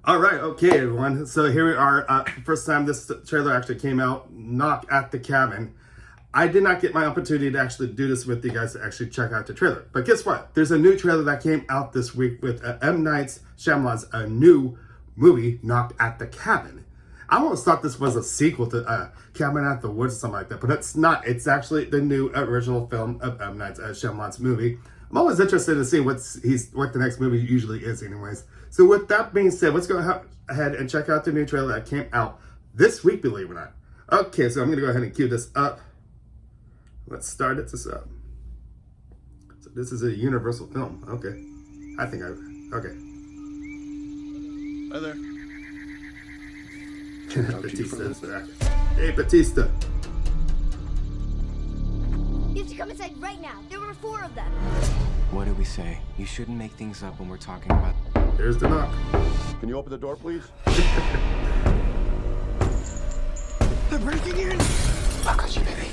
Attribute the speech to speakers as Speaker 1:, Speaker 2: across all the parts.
Speaker 1: All right, okay, everyone. So here we are. First time this trailer actually came out, Knock at the Cabin. I did not get my opportunity to actually do this with you guys to actually check out the trailer. But guess what? There's a new trailer that came out this week with M. Night Shyamalan's a new movie, Knock at the Cabin. I almost thought this was a sequel to Cabin at the Woods or something like that, but it's not. It's actually the new original film of M. Night Shyamalan's movie. I'm always interested to see what the next movie usually is anyways. So with that being said, let's go ahead and check out the new trailer that came out this week, believe it or not. Okay, so I'm going to go ahead and cue this up. Let's start this up. So this is a Universal film. Okay. Okay.
Speaker 2: Hi there.
Speaker 1: Batista is back. Hey, Batista.
Speaker 3: You have to come inside right now. There were 4 of them.
Speaker 4: What did we say? You shouldn't make things up when we're talking about...
Speaker 1: There's the knock.
Speaker 2: Can you open the door, please?
Speaker 4: They're breaking in! I got you, baby.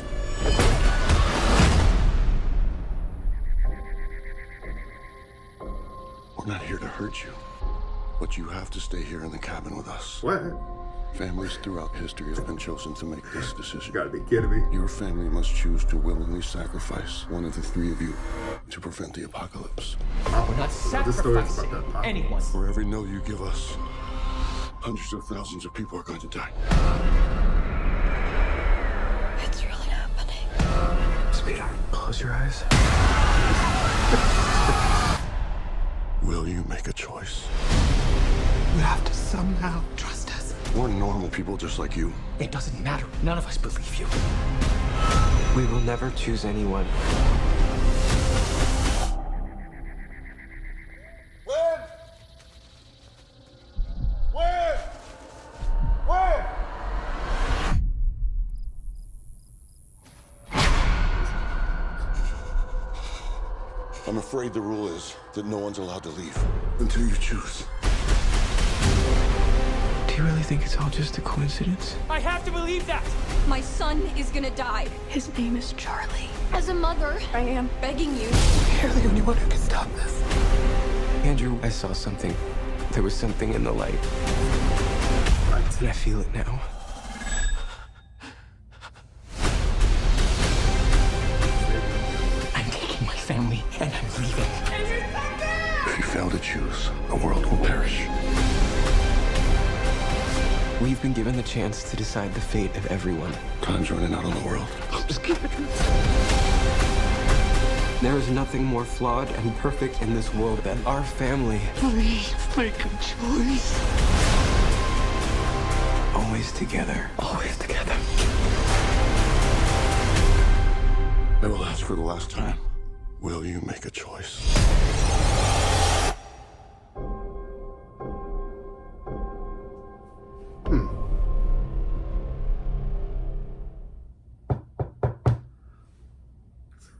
Speaker 2: We're not here to hurt you, but you have to stay here in the cabin with us.
Speaker 1: What?
Speaker 2: Families throughout history have been chosen to make this decision.
Speaker 1: You gotta be kidding me.
Speaker 2: Your family must choose to willingly sacrifice one of the 3 of you to prevent the apocalypse.
Speaker 5: We're not sacrificing anyone.
Speaker 2: For every no you give us, hundreds of thousands of people are going to die.
Speaker 3: It's really happening.
Speaker 4: Sweetheart, close your eyes.
Speaker 2: Will you make a choice?
Speaker 4: You have to somehow trust us.
Speaker 2: We're normal people just like you.
Speaker 5: It doesn't matter. None of us believe you.
Speaker 4: We will never choose anyone.
Speaker 2: I'm afraid the rule is that no one's allowed to leave until you choose.
Speaker 4: Do you really think it's all just a coincidence?
Speaker 5: I have to believe that.
Speaker 3: My son is gonna die. His name is Charlie. As a mother, I am begging you.
Speaker 4: You're the only one who can stop this. Andrew, I saw something. There was something in the light. And I feel it now.
Speaker 5: I'm taking my family and I'm leaving.
Speaker 2: If you fail to choose, the world will perish.
Speaker 4: We've been given the chance to decide the fate of everyone.
Speaker 2: Time's running out on the world.
Speaker 4: There is nothing more flawed and perfect in this world than our family.
Speaker 5: Please make a choice.
Speaker 4: Always together. Always together.
Speaker 2: I will ask for the last time. Will you make a choice?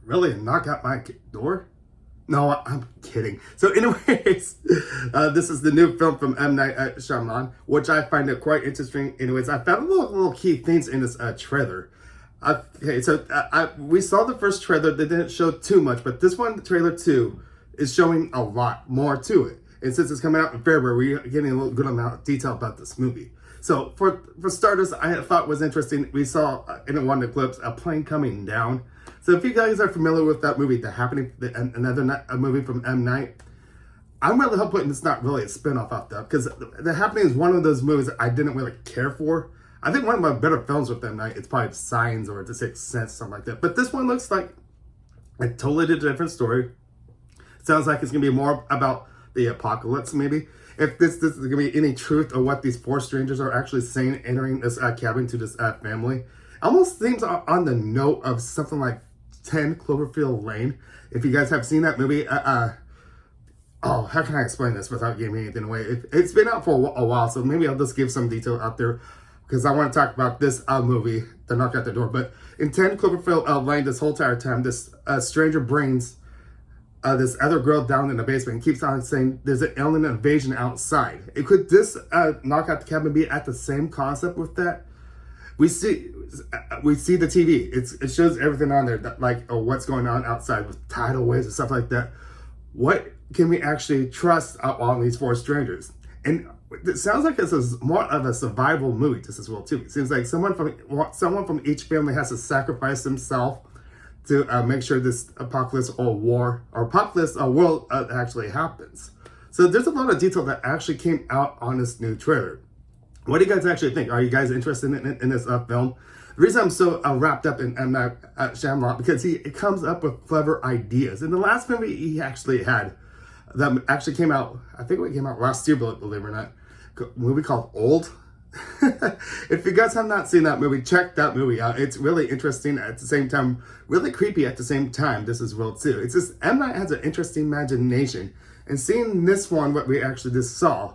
Speaker 1: Really? Knock out my door? No, I'm kidding. So anyways, this is the new film from M. Night Shyamalan, which I find it quite interesting. Anyways, I found little key things in this trailer. Okay, so we saw the first trailer. They didn't show too much, but this one, trailer 2, is showing a lot more to it. And since it's coming out in February, we're getting a little good amount of detail about this movie. So for starters, I thought was interesting. We saw in one of the clips a plane coming down. So if you guys are familiar with that movie, The Happening, a movie from M. Night, I'm really hoping it's not really a spinoff of that, because The Happening is one of those movies that I didn't really care for. I think one of my better films with M. Night, it's probably Signs or The Sixth Sense, something like that. But this one looks like a totally different story. Sounds like it's going to be more about the apocalypse, maybe. If this is going to be any truth of what these 4 strangers are actually saying entering this cabin to this family. Almost seems on the note of something like 10 Cloverfield Lane. If you guys have seen that movie, how can I explain this without giving anything away? It's been out for a while, so maybe I'll just give some detail out there, because I want to talk about this movie, The Knock at the Door. But in 10 Cloverfield Lane, this whole entire time, this stranger brings this other girl down in the basement and keeps on saying there's an alien invasion outside. Could this Knock at the Cabin be at the same concept with that? We see the TV. It shows everything on there, like what's going on outside with tidal waves and stuff like that. What can we actually trust on these 4 strangers? And it sounds like it's more of a survival movie just as well too. It seems like someone from each family has to sacrifice themselves to make sure this apocalypse or world actually happens. So there's a lot of detail that actually came out on this new trailer. What do you guys actually think? Are you guys interested in this film? The reason I'm so wrapped up in M. Night Shyamalan because he comes up with clever ideas. In the last movie he actually had, that actually came out, I think it came out last year, believe it or not, a movie called Old. If you guys have not seen that movie, check that movie out. It's really interesting at the same time, really creepy at the same time. This is real too. It's just, M. Night has an interesting imagination. And seeing this one, what we actually just saw,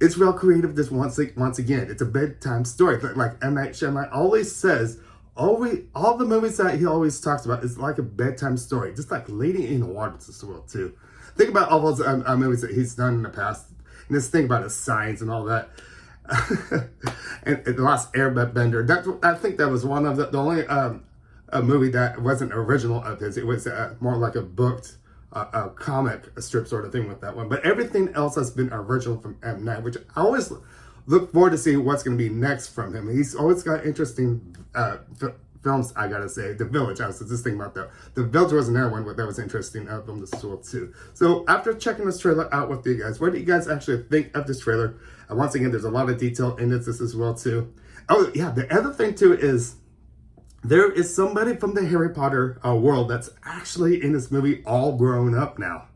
Speaker 1: it's real creative just once again. It's a bedtime story. Like M. Night Shyamalan always says, all the movies that he always talks about is like a bedtime story. Just like Lady in the Water is as well too. Think about all those movies that he's done in the past. And just think about his signs and all that. and The Last Airbender. I think that was one of the only a movie that wasn't original of his. It was more like a booked a comic strip sort of thing with that one. But everything else has been original from M. Night, which I always look forward to see what's going to be next from him. He's always got interesting films, I gotta say. The Village, I was just thinking about that. The Village was another one that was interesting from this as well too. So after checking this trailer out with you guys, what do you guys actually think of this trailer? And once again, there's a lot of detail in this as well too. Oh yeah, the other thing too is there is somebody from the Harry Potter world that's actually in this movie all grown up now.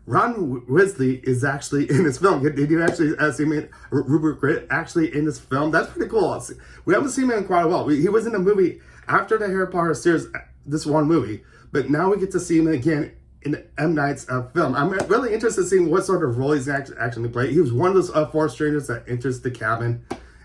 Speaker 1: Ron Weasley is actually in this film. Did you actually see him, Rupert Grint, actually in this film? That's pretty cool. We haven't seen him in quite a while. He was in a movie after the Harry Potter series, this one movie, but now we get to see him again in M. Night's film. I'm really interested in seeing what sort of role he's actually played. He was one of those four strangers that enters the cabin.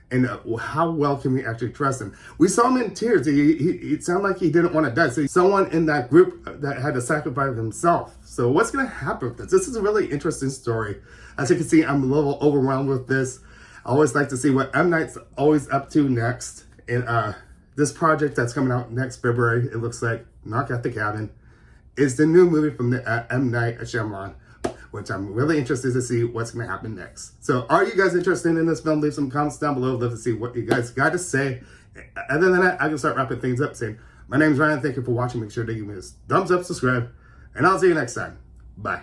Speaker 1: And how well can we actually trust him? We saw him in tears. It sounded like he didn't want to die. So someone in that group that had to sacrifice himself. So what's going to happen with this? This is a really interesting story. As you can see, I'm a little overwhelmed with this. I always like to see what M. Night's always up to next. And this project that's coming out next February, it looks like, Knock at the Cabin, is the new movie from the M. Night Shyamalan, which I'm really interested to see what's going to happen next. So are you guys interested in this film? Leave some comments down below. I'd love to see what you guys got to say. Other than that, I can start wrapping things up saying, my name's Ryan. Thank you for watching. Make sure to give me a thumbs up, subscribe, and I'll see you next time. Bye.